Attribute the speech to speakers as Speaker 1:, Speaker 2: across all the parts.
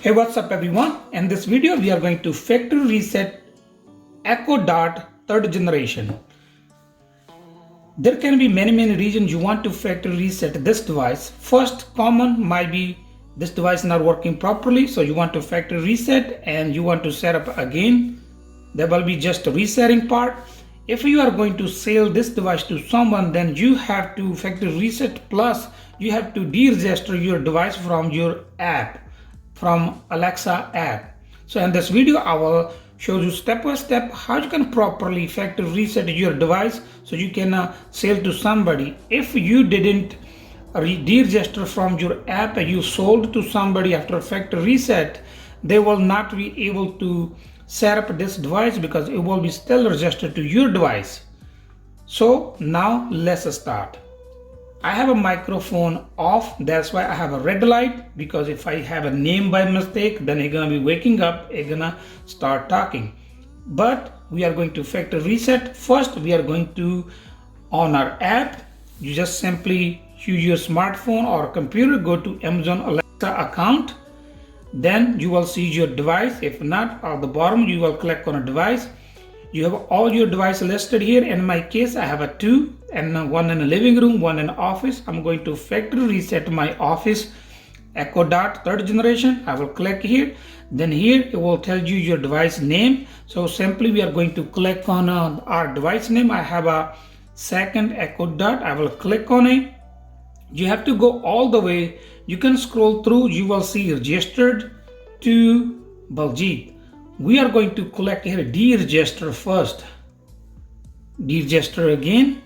Speaker 1: Hey, what's up everyone? In this video we are going to factory reset Echo Dot third generation. There can be many reasons you want to factory reset this device. First common might be this device not working properly, so you want to factory reset and you want to set up again. There will be just a resetting part. If you are going to sell this device to someone, then you have to factory reset, plus you have to de-register your device from your app, from Alexa app. So in this video I will show you step by step how you can properly factory reset your device so you can sell to somebody. If you didn't de-register from your app and you sold to somebody after factory reset, they will not be able to set up this device because it will be still registered to your device. So now let's start. I have a microphone off, that's why I have a red light, because if I have a name by mistake, then it's gonna be waking up, it's gonna start talking. But we are going to factory reset. First we are going to, on our app, you just simply use your smartphone or computer, go to Amazon Alexa account, then you will see your device. If not, at the bottom you will click on a device. You have all your devices listed here. In my case I have a two, and one in the living room, one in the office. I'm going to factory reset my office Echo Dot third generation. I will click here, then here it will tell you your device name. So simply we are going to click on our device name. I have a second Echo Dot. I will click on it. You have to go all the way. You can scroll through, you will see registered to Baljit. We are going to click here de-register first. De-register again.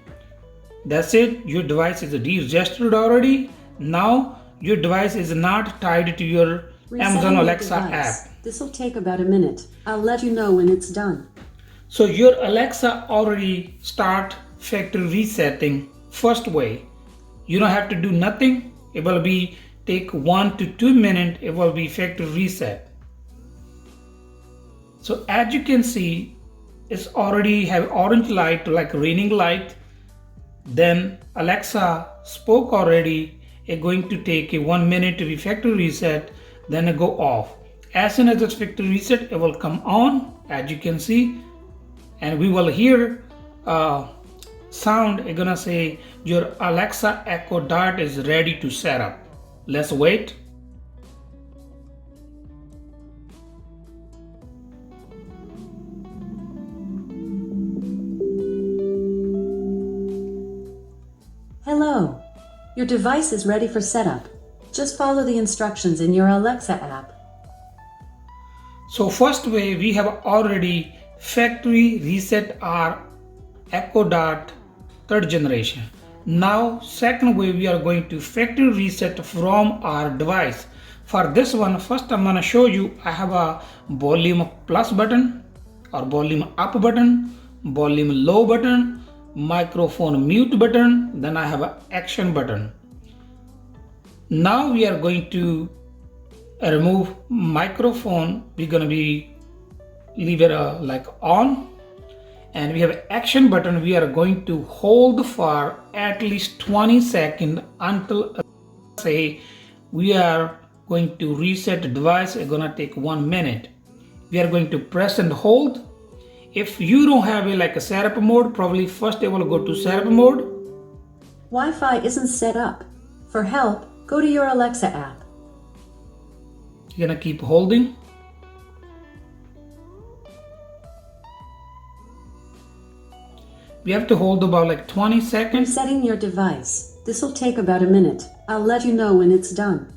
Speaker 1: That's it. Your device is de-registered already. Now your device is not tied to your Amazon Alexa app.
Speaker 2: This will take about a minute. I'll let you know when it's done.
Speaker 1: So your Alexa already start factory resetting first way. You don't have to do nothing. It will be take 1 to 2 minutes. It will be factory reset. So as you can see, it's already have orange light, like raining light. Then Alexa spoke already. It's going to take 1 minute to be factory reset, then it go off. As soon as it's factory reset, it will come on, as you can see, and we will hear sound. It's gonna say your Alexa Echo Dot is ready to set up. Let's wait.
Speaker 2: Hello. Your device is ready for setup. Just follow the instructions in your Alexa app.
Speaker 1: So first way, we have already factory reset our Echo Dot third generation. Now second way, we are going to factory reset from our device. For this one, first I'm gonna show you, I have a volume plus button or volume up button, volume low button, microphone mute button, then I have an action button. Now we are going to remove microphone. We're gonna be leave it like on, and we have action button. We are going to hold for at least 20 seconds until say we are going to reset the device. It's gonna take 1 minute. We are going to press and hold. If you don't have like a setup mode, probably first it will go to setup mode.
Speaker 2: Wi-Fi isn't set up. For help, go to your Alexa app.
Speaker 1: You're gonna keep holding. We have to hold about like 20 seconds.
Speaker 2: Resetting your device. This will take about a minute. I'll let you know when it's done.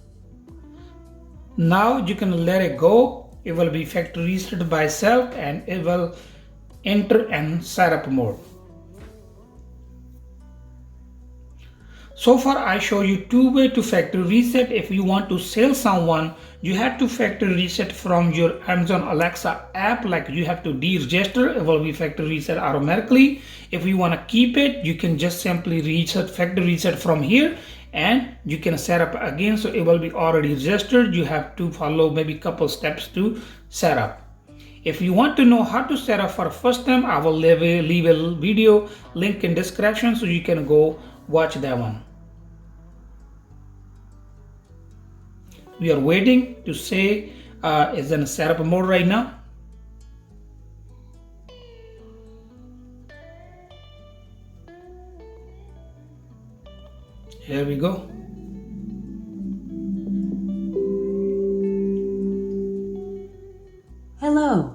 Speaker 1: Now you can let it go. It will be factory reset by itself and it will enter in setup mode. So far I show you two ways to factory reset. If you want to sell someone, you have to factory reset from your Amazon Alexa app, like you have to de-register, it will be factory reset automatically. If you want to keep it, you can just simply reset, factory reset from here, and you can set up again, so it will be already registered. You have to follow maybe couple steps to set up. If you want to know how to set up for first time, I will leave a video link in description so you can go watch that one. We are waiting to say is in setup mode right now. Here we go.
Speaker 2: Hello.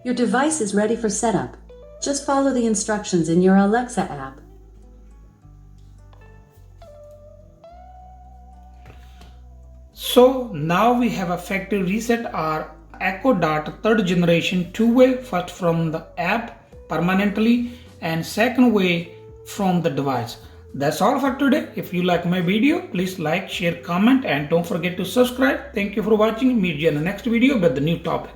Speaker 2: Your device is ready for setup. Just follow the instructions in your Alexa app.
Speaker 1: So now we have a factory reset our Echo Dot third generation two-way, first from the app permanently and second way from the device. That's all for today. If you like my video, please like, share, comment and don't forget to subscribe. Thank you for watching. Meet you in the next video with the new topic.